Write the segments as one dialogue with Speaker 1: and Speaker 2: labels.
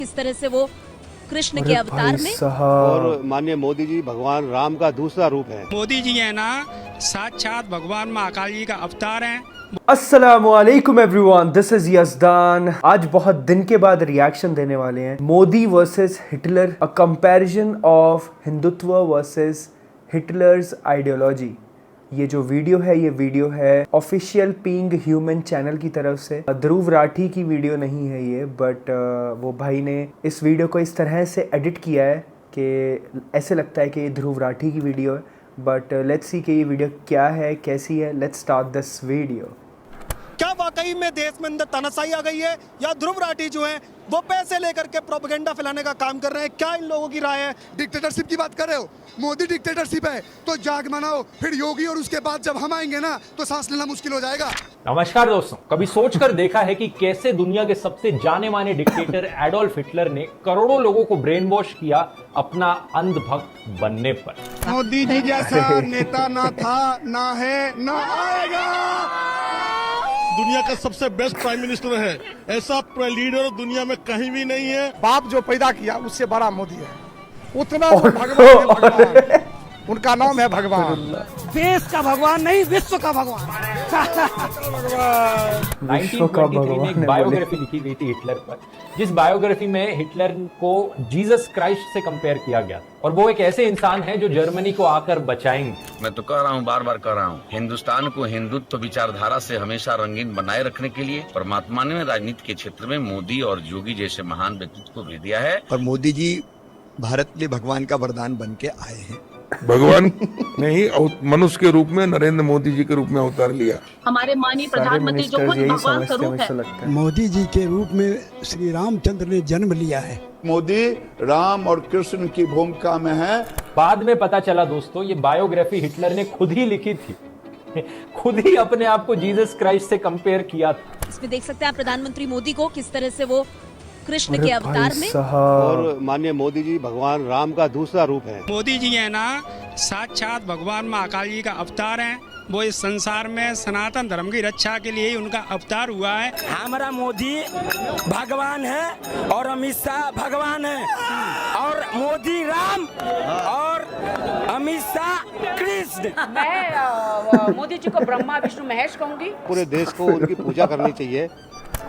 Speaker 1: किस तरह से वो कृष्ण के अवतार में।
Speaker 2: और माननीय मोदी जी भगवान राम का दूसरा रूप है।
Speaker 3: मोदी जी है ना, साक्षात भगवान महाकाल जी का अवतार हैं।
Speaker 4: अस्सलामुअलैकुम एवरीवन, दिस इज यज़दान। आज बहुत दिन के बाद रिएक्शन देने वाले हैं Modi versus Hitler, a comparison of Hindutva versus Hitler's ideology. ये जो वीडियो है ऑफिशियल पिंग ह्यूमन चैनल की तरफ से। ध्रुव राठी की वीडियो नहीं है ये, बट वो भाई ने इस वीडियो को इस तरह से एडिट किया है कि ऐसे लगता है कि ये ध्रुव राठी की वीडियो है। बट लेट्स सी कि ये वीडियो क्या है, कैसी है। Let's start this video.
Speaker 5: क्या वाकई में देश में अंदर तानाशाही आ गई है, या ध्रुव राठी जो है वो पैसे लेकर के प्रोपेगेंडा फैलाने का काम कर रहे हैं? क्या इन लोगों की राय है?
Speaker 6: डिक्टेटरशिप की बात कर रहे हो, मोदी डिक्टेटरशिप है तो जाग मनाओ, फिर योगी, और उसके बाद जब हम आएंगे ना तो सांस लेना मुश्किल हो जाएगा।
Speaker 7: नमस्कार दोस्तों, कभी सोचकर देखा है कि कैसे दुनिया के सबसे जाने माने डिक्टेटर एडोल्फ हिटलर ने करोड़ों लोगों को ब्रेन वॉश किया अपना अंधभक्त बनने पर।
Speaker 5: मोदी जी जैसा नेता ना था, ना है, ना आएगा।
Speaker 8: दुनिया का सबसे बेस्ट प्राइम मिनिस्टर है, ऐसा लीडर दुनिया में कहीं भी नहीं है।
Speaker 6: बाप जो पैदा किया उससे बड़ा मोदी है, उतना वो भगवान है, भगवान उनका नाम है भगवान।
Speaker 5: देश का भगवान नहीं, विश्व का भगवान।
Speaker 7: 1923 में एक बायोग्राफी लिखी गई थी हिटलर पर, जिस बायोग्राफी में हिटलर को जीसस क्राइस्ट से कंपेयर किया गया और वो एक ऐसे इंसान है जो जर्मनी को आकर बचाएंगे।
Speaker 9: मैं तो कह रहा हूँ, बार बार कह रहा हूँ, हिंदुस्तान को हिंदुत्व विचारधारा से हमेशा रंगीन बनाए रखने के लिए परमात्मा ने राजनीति के क्षेत्र में मोदी और योगी जैसे महान व्यक्तित्व को भेज दिया है।
Speaker 10: और मोदी जी भारत के लिए भगवान का वरदान बन के आए हैं।
Speaker 11: भगवान ने ही मनुष्य के रूप में नरेंद्र मोदी जी के रूप में अवतार लिया।
Speaker 1: हमारे माननीय प्रधानमंत्री जो खुद भगवान का रूप है,
Speaker 6: मोदी जी के रूप में श्री रामचंद्र ने जन्म लिया है।
Speaker 12: मोदी राम और कृष्ण की भूमिका में है।
Speaker 7: बाद में पता चला दोस्तों, ये बायोग्राफी हिटलर ने खुद ही लिखी थी, खुद ही अपने आप को जीसस क्राइस्ट से कंपेयर किया था।
Speaker 1: इसमें देख सकते हैं प्रधानमंत्री मोदी को किस तरह से वो कृष्ण के अवतार में।
Speaker 2: और माननीय मोदी जी भगवान राम का दूसरा रूप है।
Speaker 3: मोदी जी है ना, साक्षात भगवान महाकाल जी का अवतार हैं। वो इस संसार में सनातन धर्म की रक्षा के लिए ही उनका अवतार हुआ है।
Speaker 5: हमारा मोदी भगवान है और अमित शाह भगवान है, और मोदी राम और अमित शाह कृष्ण।
Speaker 13: मैं मोदी जी को ब्रह्मा विष्णु महेश कहूंगी।
Speaker 2: पूरे देश को उनकी पूजा करनी चाहिए।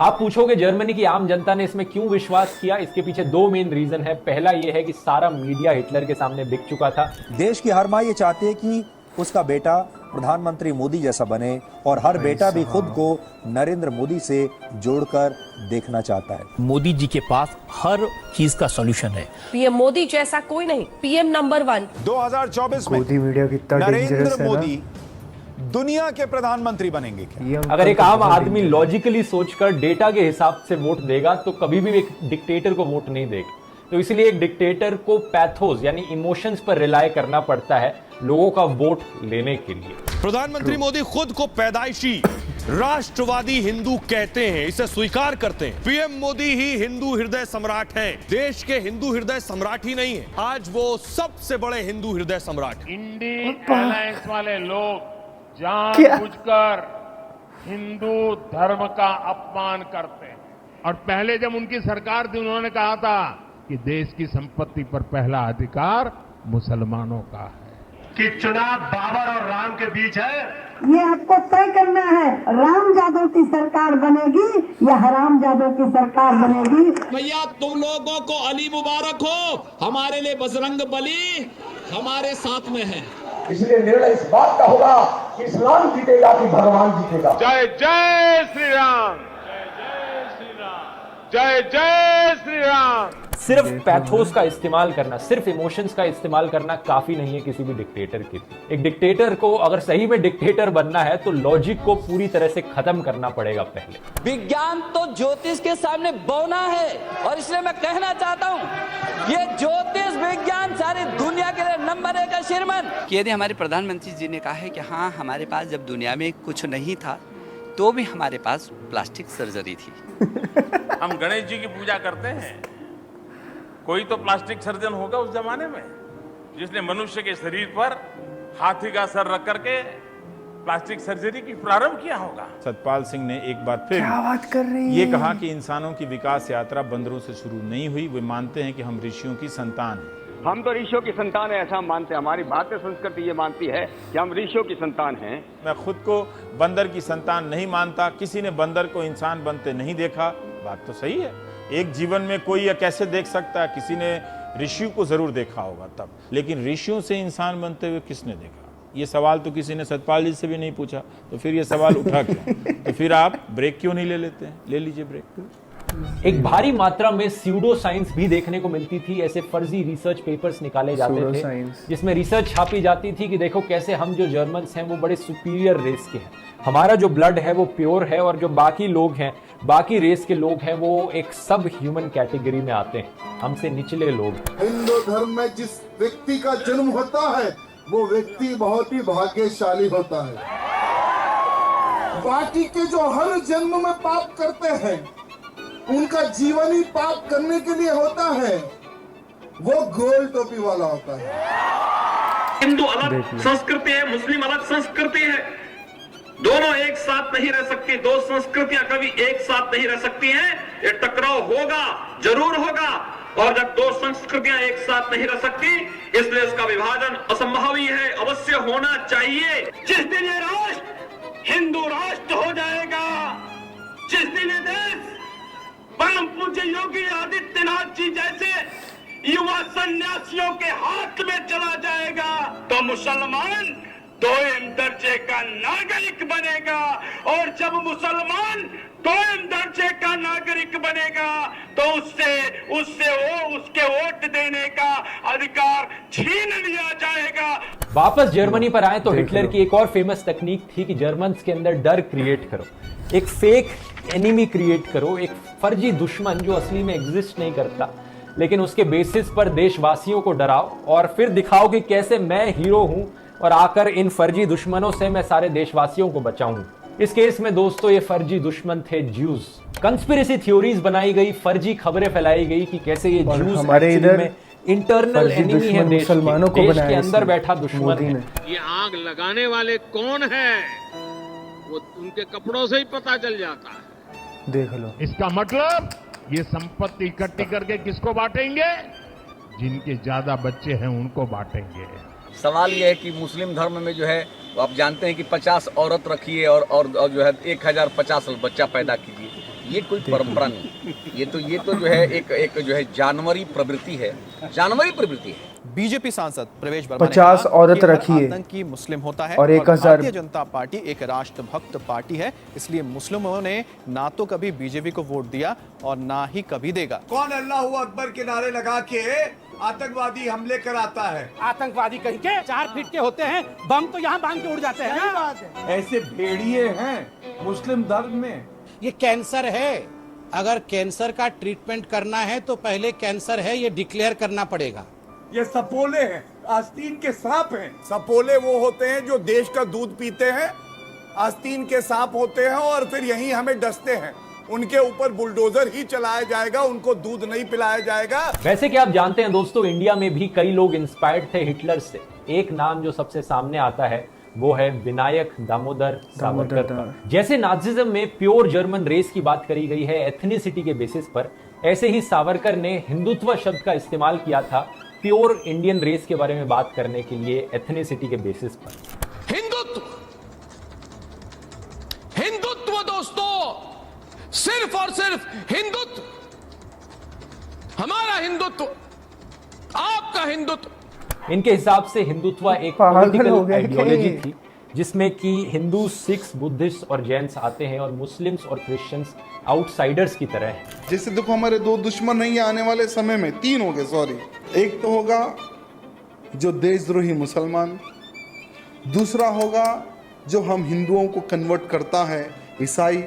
Speaker 7: आप पूछोगे जर्मनी की आम जनता ने इसमें क्यों विश्वास किया? इसके पीछे दो मेन रीजन है। पहला यह है कि सारा मीडिया हिटलर के सामने बिक चुका था।
Speaker 14: देश की हर माँ ये चाहती है कि उसका बेटा प्रधानमंत्री मोदी जैसा बने, और हर बेटा भी खुद को नरेंद्र मोदी से जोड़कर देखना चाहता है।
Speaker 15: मोदी जी के पास हर चीज का सॉल्यूशन है।
Speaker 13: पीएम मोदी जैसा कोई नहीं, पीएम नंबर 1।
Speaker 6: 2024 में
Speaker 4: नरेंद्र
Speaker 6: मोदी दुनिया के प्रधानमंत्री बनेंगे क्या?
Speaker 7: अगर एक आम आदमी लॉजिकली सोचकर डेटा के हिसाब से वोट देगा तो कभी भी एक डिक्टेटर को वोट नहीं देगा। तो इसलिए एक डिक्टेटर को पैथोस यानी इमोशंस पर रिलाय करना पड़ता है लोगों का वोट लेने के लिए।
Speaker 8: प्रधानमंत्री मोदी खुद को पैदाइशी राष्ट्रवादी हिंदू कहते हैं, इसे स्वीकार करते हैं। पीएम मोदी ही हिंदू हृदय सम्राट हैं। देश के हिंदू हृदय सम्राट ही नहीं है, आज वो सबसे बड़े हिंदू हृदय सम्राट।
Speaker 16: इंडियन अलायंस वाले लोग जानबूझकर हिंदू धर्म का अपमान करते हैं, और पहले जब उनकी सरकार थी उन्होंने कहा था कि देश की संपत्ति पर पहला अधिकार मुसलमानों का है।
Speaker 17: कि चुनाव बाबर और राम के बीच है,
Speaker 18: ये आपको तय करना है। राम जादव की सरकार बनेगी या हराम जादव की सरकार बनेगी।
Speaker 19: भैया तुम लोगों को अली मुबारक हो, हमारे लिए बजरंग बली हमारे साथ में है।
Speaker 17: इसलिए निर्णय इस बात का होगा कि इस्लाम जीतेगा कि भगवान जीतेगा।
Speaker 16: जय जय श्री राम, जय जय श्री राम, जय जय श्री राम।
Speaker 7: सिर्फ पैथोस का इस्तेमाल करना, सिर्फ इमोशंस का इस्तेमाल करना काफी नहीं है किसी भी डिक्टेटर के लिए। एक डिक्टेटर को अगर सही में डिक्टेटर बनना है तो लॉजिक को पूरी तरह से खत्म करना पड़ेगा पहले।
Speaker 20: विज्ञान तो ज्योतिष के सामने बौना है, और इसलिए मैं कहना चाहता हूँ, ये ज्योतिष विज्ञान सारी दुनिया के लिए नंबर 1 का शिरमन।
Speaker 5: यदि हमारे प्रधानमंत्री जी ने कहा है कि हाँ, हमारे पास जब दुनिया में कुछ नहीं था तो भी हमारे पास प्लास्टिक सर्जरी थी।
Speaker 16: हम गणेश जी की पूजा करते हैं, कोई तो प्लास्टिक सर्जन होगा उस जमाने में जिसने मनुष्य के शरीर पर हाथी का सर रख करके
Speaker 21: प्लास्टिक सर्जरी की प्रारंभ किया होगा। सतपाल सिंह ने एक बार फिर
Speaker 4: क्या बात कर रहे हैं
Speaker 21: ये कहा कि इंसानों की विकास यात्रा बंदरों से शुरू नहीं हुई। वे मानते हैं कि हम ऋषियों की संतान हैं।
Speaker 22: हम तो ऋषियों की संतान है ऐसा हम मानते हैं। हमारी भारतीय संस्कृति ये मानती है कि हम ऋषियों की संतान हैं।
Speaker 21: मैं खुद को बंदर की संतान नहीं मानता। किसी ने बंदर को इंसान बनते नहीं देखा। बात तो सही है। एक जीवन में कोई यह कैसे देख सकता है? किसी ने ऋषियों को जरूर देखा होगा तब, लेकिन ऋषियों से इंसान बनते हुए किसने देखा? ये सवाल तो किसी ने सतपाल जी से भी नहीं पूछा, तो फिर ये सवाल उठा क्यों? तो फिर आप ब्रेक क्यों नहीं ले लेते हैं? ले लीजिए ब्रेक।
Speaker 7: एक भारी मात्रा में स्यूडो साइंस भी देखने को मिलती थी। ऐसे फर्जी रिसर्च पेपर्स निकाले जाते थे जिसमें रिसर्च छापी जाती थी कि देखो कैसे हम जो जर्मन्स हैं वो बड़े सुपीरियर रेस के हैं, हमारा जो ब्लड है वो प्योर है, और जो बाकी लोग हैं, बाकी रेस के लोग हैं, वो एक सब ह्यूमन कैटेगरी में आते हैं, हमसे निचले लोग।
Speaker 23: हिंदू धर्म में जिस व्यक्ति का जन्म होता है वो व्यक्ति बहुत ही भाग्यशाली होता है। बाकी के जो हर जन्म में पाप करते हैं उनका जीवन ही पाप करने के लिए होता है। वो गोल टोपी वाला होता है।
Speaker 24: हिंदू अलग संस्कृति है, मुस्लिम अलग संस्कृति है। दोनों एक साथ नहीं रह सकती। दो संस्कृतियां कभी एक साथ नहीं रह सकती हैं। ये टकराव होगा, जरूर होगा। और जब दो संस्कृतियां एक साथ नहीं रह सकती, इसलिए इसका विभाजन असंभवी है, अवश्य होना चाहिए। जिस दिन ये राष्ट्र हिंदू राष्ट्र हो जाएगा, जिस दिन ये देश परम पूज्य योगी आदित्यनाथ जी जैसे युवा सन्यासियों के हाथ में चला जाएगा, तो मुसलमान दोयम दर्जे का नागरिक बनेगा। और जब मुसलमान दोयम दर्जे का नागरिक बनेगा तो उसके वोट देने का अधिकार छीन लिया जाएगा।
Speaker 7: वापस जर्मनी पर आए तो हिटलर की एक और फेमस तकनीक थी कि जर्मन्स के अंदर डर क्रिएट करो, एक फेक एनिमी क्रिएट करो, एक फर्जी दुश्मन जो असली में एग्जिस्ट नहीं करता, लेकिन उसके बेसिस पर देशवासियों को डराओ और फिर दिखाओ कि कैसे मैं हीरो हूं और आकर इन फर्जी दुश्मनों से मैं सारे देशवासियों को बचाऊं। इस केस में दोस्तों ये फर्जी दुश्मन थे ज्यूज। कंस्पिरेसी थ्योरीज बनाई गई, फर्जी खबरें फैलाई गई कि कैसे ये ज्यूज
Speaker 4: हमारे इधर
Speaker 7: में इंटरनल एनिमी है, देश के अंदर बैठा दुश्मन है।
Speaker 16: ये आग लगाने वाले कौन है वो उनके कपड़ों से ही पता चल जाता है।
Speaker 4: देख लो।
Speaker 16: इसका मतलब ये संपत्ति इकट्ठी करके किसको बांटेंगे? जिनके ज्यादा बच्चे हैं उनको बांटेंगे।
Speaker 25: सवाल यह है कि मुस्लिम धर्म में जो है आप जानते हैं कि 50 औरत रखिए और जो है 1050 बच्चा पैदा कीजिए। ये कोई परंपरा नहीं, ये तो जो है एक जो है जानवरी प्रवृत्ति है, जानवरी प्रवृत्ति है।
Speaker 26: बीजेपी सांसद प्रवेश वर्मा
Speaker 4: 50 औरत रखिए
Speaker 26: आतंकी मुस्लिम होता है
Speaker 4: और 1000।
Speaker 26: भारतीय जनता पार्टी एक राष्ट्रभक्त पार्टी है, इसलिए मुस्लिमों ने ना तो कभी बीजेपी को वोट दिया और ना ही कभी देगा।
Speaker 23: कौन अल्लाह अकबर के नारे लगा के आतंकवादी हमले कराता है?
Speaker 27: आतंकवादी कहीं के 4 फीट के होते हैं, बम तो यहाँ बांध के उड़ जाते हैं ना।
Speaker 23: ऐसे भेड़िए हैं मुस्लिम धर्म में।
Speaker 27: ये कैंसर है, अगर कैंसर का ट्रीटमेंट करना है तो पहले कैंसर है ये डिक्लेयर करना पड़ेगा।
Speaker 23: ये सपोले हैं, आस्तीन के सांप हैं। सपोले वो होते हैं जो देश का दूध पीते हैं, आस्तीन के सांप होते हैं और फिर यहीं हमें डसते हैं। उनके ऊपर बुलडोजर ही चलाया जाएगा, उनको दूध नहीं पिलाया जाएगा।
Speaker 7: वैसे कि आप जानते हैं दोस्तों, इंडिया में भी कई लोग इंस्पायर्ड थे हिटलर से। एक नाम जो सबसे सामने आता है वो है विनायक दामोदर सावरकर का। जैसे नाजिज्म में प्योर जर्मन रेस की बात करी गई है एथनिसिटी के बेसिस पर, ऐसे ही सावरकर ने हिंदुत्व शब्द का इस्तेमाल किया था प्योर इंडियन रेस के बारे में बात करने के लिए एथनिसिटी के बेसिस पर।
Speaker 8: हिंदुत्व दोस्तों, सिर्फ और सिर्फ हिंदुत्व, हमारा हिंदुत्व, आपका हिंदुत्व।
Speaker 7: इनके हिसाब से हिंदुत्व एक पॉलिटिकल आइडियोलॉजी थी जिसमें कि हिंदू, सिख्स, बुद्धिस्ट और जैन्स आते हैं और मुस्लिम्स और क्रिश्चियंस आउटसाइडर्स की तरह हैं।
Speaker 23: जैसे देखो हमारे 2 दुश्मन नहीं आने वाले समय में, 3 हो गए, सॉरी। एक तो होगा जो देशद्रोही मुसलमान, दूसरा होगा जो हम हिंदुओं को कन्वर्ट करता है ईसाई,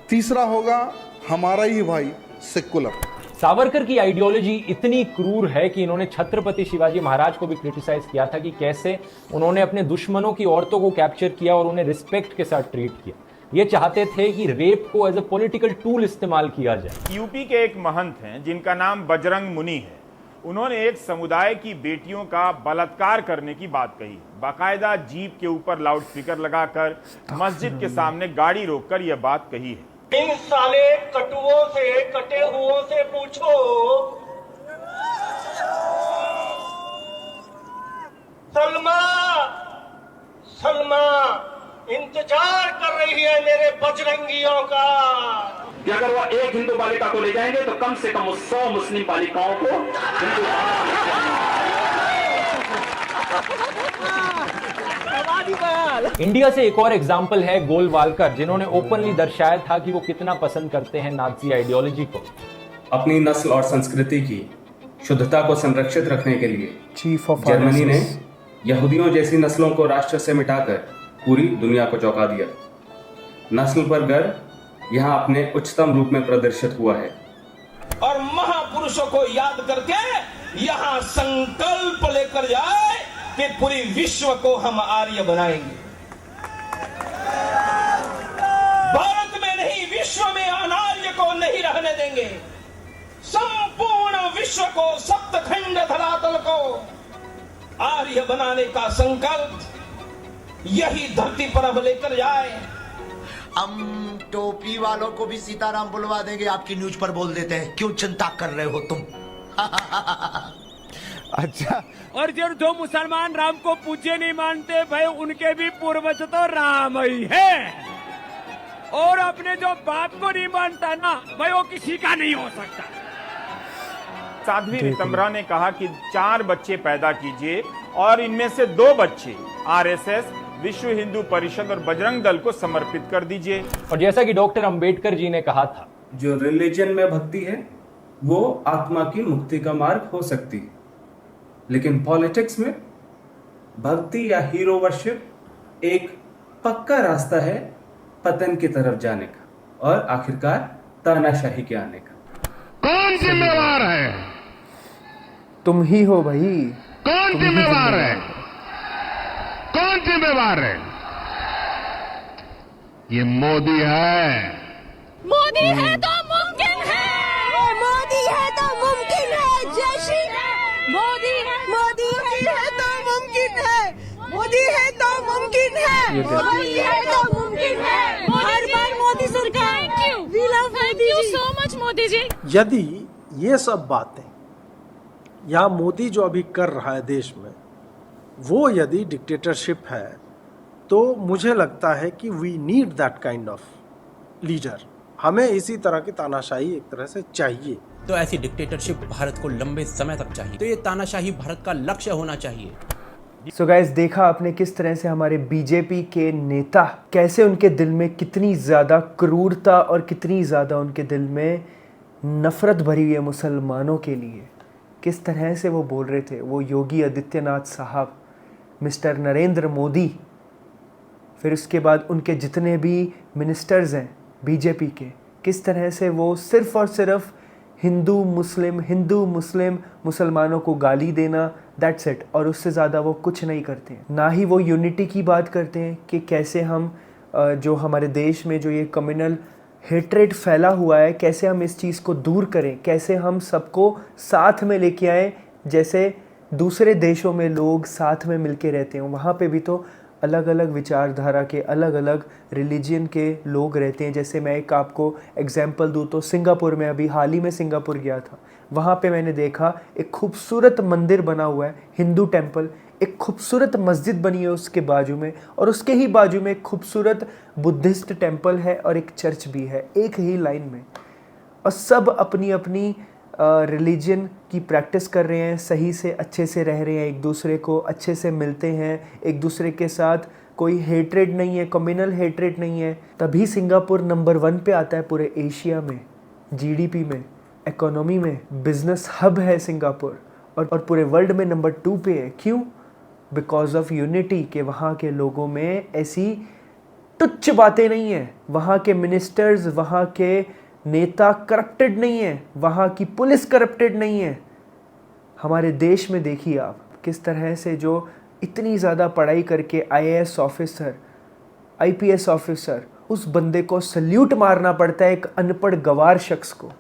Speaker 23: तीसरा होगा हमारा ही भाई सेकुलर।
Speaker 7: सावरकर की आइडियोलॉजी इतनी क्रूर है कि इन्होंने छत्रपति शिवाजी महाराज को भी क्रिटिसाइज किया था कि कैसे उन्होंने अपने दुश्मनों की औरतों को कैप्चर किया और उन्हें रिस्पेक्ट के साथ ट्रीट किया। ये चाहते थे कि रेप को एज ए पॉलिटिकल टूल इस्तेमाल किया जाए।
Speaker 21: यूपी के एक महंत हैं जिनका नाम बजरंग मुनि है। उन्होंने एक समुदाय की बेटियों का बलात्कार करने की बात कही। बाकायदा जीप के ऊपर लाउडस्पीकर लगाकर मस्जिद के सामने गाड़ी रोककर यह बात कही है।
Speaker 1: इन साले कटुओं से, कटे हुओं से पूछो, सलमा इंतजार कर रही है मेरे बजरंगियों का
Speaker 24: कि अगर वो एक हिंदू बालिका को ले जाएंगे तो कम से कम 100 मुस्लिम बालिकाओं को
Speaker 7: इंडिया से एक और एग्जाम्पल है गोलवालकर, जिन्होंने ओपनली दर्शाया था कि वो कितना पसंद करते हैं नाजी आइडियोलॉजी को।
Speaker 2: अपनी नस्ल और संस्कृति की शुद्धता को संरक्षित रखने के लिए जर्मनी ने यहूदियों जैसी नस्लों को राष्ट्र से मिटाकर पूरी दुनिया को चौंका दिया। नस्ल पर गर्व यहाँ अपने उच्चतम रूप में प्रदर्शित हुआ है।
Speaker 1: और महापुरुषों को याद करके यहाँ संकल्प लेकर जाए कि पूरी विश्व को हम आर्य बनाएंगे। भारत में नहीं, विश्व में अनार्य को नहीं रहने देंगे। संपूर्ण विश्व को, सप्तखंड धरातल को आर्य बनाने का संकल्प यही धरती पर अब लेकर जाए।
Speaker 3: हम टोपी वालों को भी सीताराम बुलवा देंगे, आपकी न्यूज पर बोल देते हैं। क्यों चिंता कर रहे हो तुम?
Speaker 5: अच्छा, और जो मुसलमान राम को पूज्य नहीं मानते भाई, उनके भी पूर्वज तो राम ही है। और अपने जो बाप को नहीं मानता ना भाई, वो किसी का नहीं हो सकता।
Speaker 21: साध्वी रितंबरा ने कहा कि 4 बच्चे पैदा कीजिए और इनमें से 2 बच्चे आरएसएस, विश्व हिंदू परिषद और बजरंग दल को समर्पित कर दीजिए।
Speaker 7: और जैसा कि डॉक्टर अंबेडकर जी ने कहा था,
Speaker 2: जो रिलीजन में भक्ति है वो आत्मा की मुक्ति का मार्ग हो सकती है, लेकिन पॉलिटिक्स में भक्ति या हीरो वर्शिप एक पक्का रास्ता है पतन की तरफ जाने का और आखिरकार तानाशाही के आने का।
Speaker 16: कौन जिम्मेवार है?
Speaker 4: तुम ही हो भाई।
Speaker 16: कौन जिम्मेवार है? कौन जिम्मेवार है? ये मोदी है।
Speaker 9: मोदी है तो मुमकिन है, मोदी है तो मुमकिन है। जय श्री राम। मोदी है तो मुमकिन है, मोदी है तो मुमकिन है, मोदी है तो मुमकिन है। हर बार मोदी सरकार। We love Modi ji. So much Modi ji.
Speaker 27: यदि ये सब बातें या मोदी जो अभी कर रहा है देश में, वो यदि डिक्टेटरशिप है, तो मुझे लगता है कि we need that kind of leader. हमें इसी तरह की तानाशाही एक तरह से चाहिए।
Speaker 15: तो ऐसी डिक्टेटरशिप भारत को लंबे समय तक चाहिए। तो ये तानाशाही भारत का लक्ष्य होना चाहिए।
Speaker 4: सो गाइस, देखा आपने किस तरह से हमारे बीजेपी के नेता, कैसे उनके दिल में कितनी ज़्यादा क्रूरता और कितनी ज़्यादा उनके दिल में नफ़रत भरी हुई है मुसलमानों के लिए। किस तरह से वो बोल रहे थे, वो योगी आदित्यनाथ साहब, मिस्टर नरेंद्र मोदी, फिर उसके बाद उनके जितने भी मिनिस्टर्स हैं बीजेपी के, किस तरह से वो सिर्फ़ और सिर्फ हिंदू मुस्लिम मुसलमानों को गाली देना, दैट्स इट, और उससे ज़्यादा वो कुछ नहीं करते हैं। ना ही वो यूनिटी की बात करते हैं कि कैसे हम जो हमारे देश में जो ये कम्युनल हेट्रेड फैला हुआ है, कैसे हम इस चीज़ को दूर करें, कैसे हम सबको साथ में लेके आएँ। जैसे दूसरे देशों में लोग साथ में मिलके रहते हैं, वहाँ पे भी तो अलग अलग विचारधारा के, अलग अलग रिलीजन के लोग रहते हैं। जैसे मैं एक आपको एग्जांपल दूँ तो सिंगापुर में, अभी हाल ही में सिंगापुर गया था, वहाँ पे मैंने देखा एक खूबसूरत मंदिर बना हुआ है, हिंदू टेम्पल, एक खूबसूरत मस्जिद बनी है उसके बाजू में, और उसके ही बाजू में एक खूबसूरत बुद्धिस्ट टेम्पल है और एक चर्च भी है, एक ही लाइन में। और सब अपनी अपनी रिलीजन की प्रैक्टिस कर रहे हैं, सही से अच्छे से रह रहे हैं, एक दूसरे को अच्छे से मिलते हैं, एक दूसरे के साथ कोई हेट्रेड नहीं है, कम्युनल हेट्रेड नहीं है। तभी सिंगापुर नंबर 1 पे आता है पूरे एशिया में, जीडीपी में, इकोनॉमी में, बिजनेस हब है सिंगापुर, और पूरे वर्ल्ड में नंबर 2 पे है। क्यों? बिकॉज ऑफ यूनिटी, के वहाँ के लोगों में ऐसी तुच्छ बातें नहीं हैं, वहाँ के मिनिस्टर्स, वहाँ के नेता करप्टेड नहीं है, वहाँ की पुलिस करप्टेड नहीं है। हमारे देश में देखिए आप किस तरह से जो इतनी ज़्यादा पढ़ाई करके IAS ऑफिसर, IPS ऑफिसर, उस बंदे को सल्यूट मारना पड़ता है एक अनपढ़ गवार शख्स को,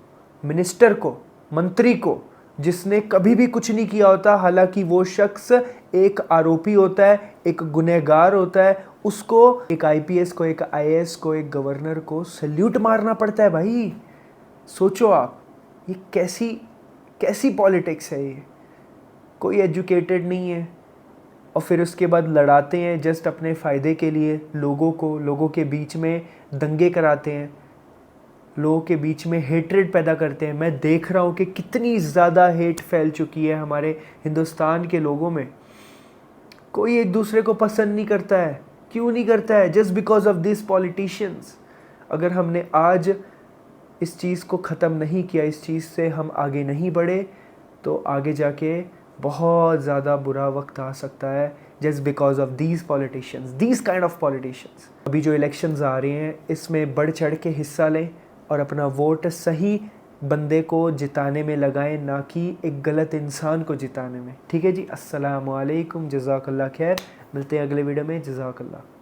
Speaker 4: मिनिस्टर को, मंत्री को, जिसने कभी भी कुछ नहीं किया होता, हालांकि वो शख्स एक आरोपी होता है, एक गुनहगार होता है, उसको एक आईपीएस को, एक आईएएस को, एक गवर्नर को सैल्यूट मारना पड़ता है। भाई सोचो आप, ये कैसी पॉलिटिक्स है ये। कोई एजुकेटेड नहीं है और फिर उसके बाद लड़ाते हैं जस्ट अपने फ़ायदे के लिए, लोगों के बीच में दंगे कराते हैं, लोगों के बीच में हेट्रेड पैदा करते हैं। मैं देख रहा हूँ कि कितनी ज़्यादा हेट फैल चुकी है हमारे हिंदुस्तान के लोगों में। कोई एक दूसरे को पसंद नहीं करता है। क्यों नहीं करता है? Just because of this politicians. अगर हमने आज इस चीज़ को ख़त्म नहीं किया, इस चीज़ से हम आगे नहीं बढ़े, तो आगे जाके बहुत ज़्यादा बुरा वक्त आ सकता है, just because of these politicians, these kind of politicians. अभी जो इलेक्शंस आ रहे हैं, इसमें बढ़ चढ़ के हिस्सा लें और अपना वोट सही बंदे को जिताने में लगाएं, ना कि एक गलत इंसान को जिताने में। ठीक है जी, अस्सलाम वालेकुम, जज़ाकल्लाह खैर। मिलते हैं अगले वीडियो में। जज़ाकल्लाह।